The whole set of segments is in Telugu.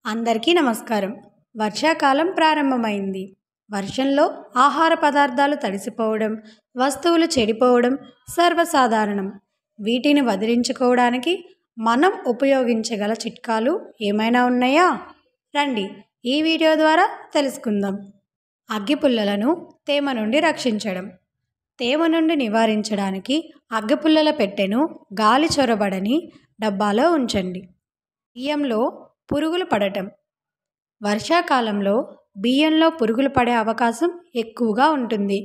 అందరికీ నమస్కారం. వర్షాకాలం ప్రారంభమైంది. వర్షంలో ఆహార పదార్థాలు తడిసిపోవడం, వస్తువులు చెడిపోవడం సర్వసాధారణం. వీటిని వదిలించుకోవడానికి మనం ఉపయోగించగల చిట్కాలు ఏమైనా ఉన్నాయా? రండి ఈ వీడియో ద్వారా తెలుసుకుందాం. అగ్గిపుల్లలను తేమ నుండి రక్షించడం. తేమ నుండి నివారించడానికి అగ్గిపుల్లల పెట్టెను గాలి చొరబడని డబ్బాలో ఉంచండి. బియ్యంలో పురుగులు పడటం. వర్షాకాలంలో బియ్యంలో పురుగులు పడే అవకాశం ఎక్కువగా ఉంటుంది.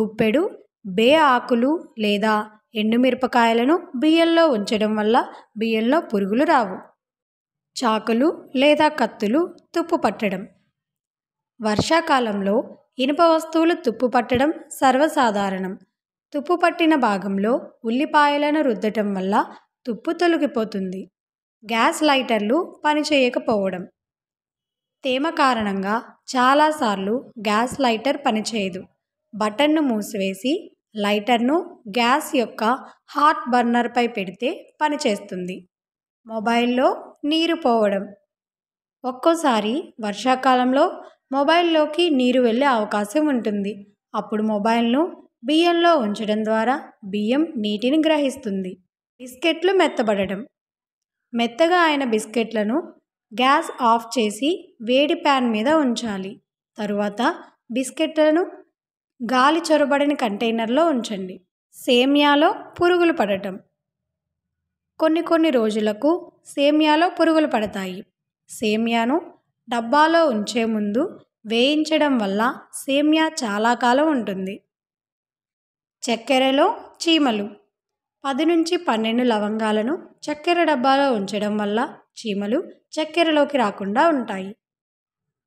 గుప్పెడు బే ఆకులు లేదా ఎండుమిరపకాయలను బియ్యంలో ఉంచడం వల్ల బియ్యంలో పురుగులు రావు. చాకులు లేదా కత్తులు తుప్పు పట్టడం. వర్షాకాలంలో ఇనుప వస్తువులు తుప్పు పట్టడం సర్వసాధారణం. తుప్పు పట్టిన భాగంలో ఉల్లిపాయలను రుద్దటం వల్ల తుప్పు తొలగిపోతుంది. గ్యాస్ లైటర్లు పనిచేయకపోవడం. తేమ కారణంగా చాలాసార్లు గ్యాస్ లైటర్ పనిచేయదు. బటన్ను మూసివేసి లైటర్ను గ్యాస్ యొక్క హాట్ బర్నర్పై పెడితే పనిచేస్తుంది. మొబైల్లో నీరు పోవడం. ఒక్కోసారి వర్షాకాలంలో మొబైల్లోకి నీరు వెళ్ళే అవకాశం ఉంటుంది. అప్పుడు మొబైల్ను బియ్యంలో ఉంచడం ద్వారా బియ్యం నీటిని గ్రహిస్తుంది. బిస్కెట్లు మెత్తబడడం. మెత్తగా అయిన బిస్కెట్లను గ్యాస్ ఆఫ్ చేసి వేడి ప్యాన్ మీద ఉంచాలి. తరువాత బిస్కెట్లను గాలి చొరబడని కంటైనర్లో ఉంచండి. సేమ్యాలో పురుగులు పడటం. కొన్ని రోజులకు సేమ్యాలో పురుగులు పడతాయి. సేమ్యాను డబ్బాలో ఉంచే ముందు వేయించడం వల్ల సేమ్యా చాలా కాలం ఉంటుంది. చక్కెరలో చీమలు. 10 నుంచి 12 లవంగాలను చక్కెర డబ్బాలో ఉంచడం వల్ల చీమలు చక్కెరలోకి రాకుండా ఉంటాయి.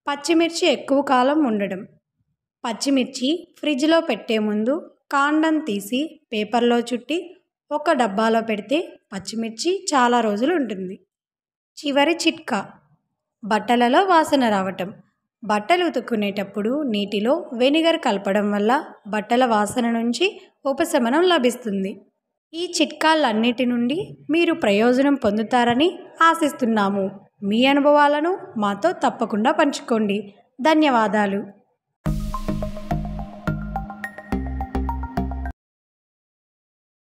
పచ్చిమిర్చి ఎక్కువ కాలం ఉండడం. పచ్చిమిర్చి ఫ్రిడ్జ్లో పెట్టే ముందు కాండం తీసి పేపర్లో చుట్టి ఒక డబ్బాలో పెడితే పచ్చిమిర్చి చాలా రోజులు ఉంటుంది. చివరి చిట్కా. బట్టలలో వాసన రావటం. బట్టలు ఉతుక్కునేటప్పుడు నీటిలో వెనిగర్ కలపడం వల్ల బట్టల వాసన నుంచి ఉపశమనం లభిస్తుంది. ఈ చిట్కాలన్నిటి నుండి మీరు ప్రయోజనం పొందుతారని ఆశిస్తున్నాము. మీ అనుభవాలను మాతో తప్పకుండా పంచుకోండి. ధన్యవాదాలు.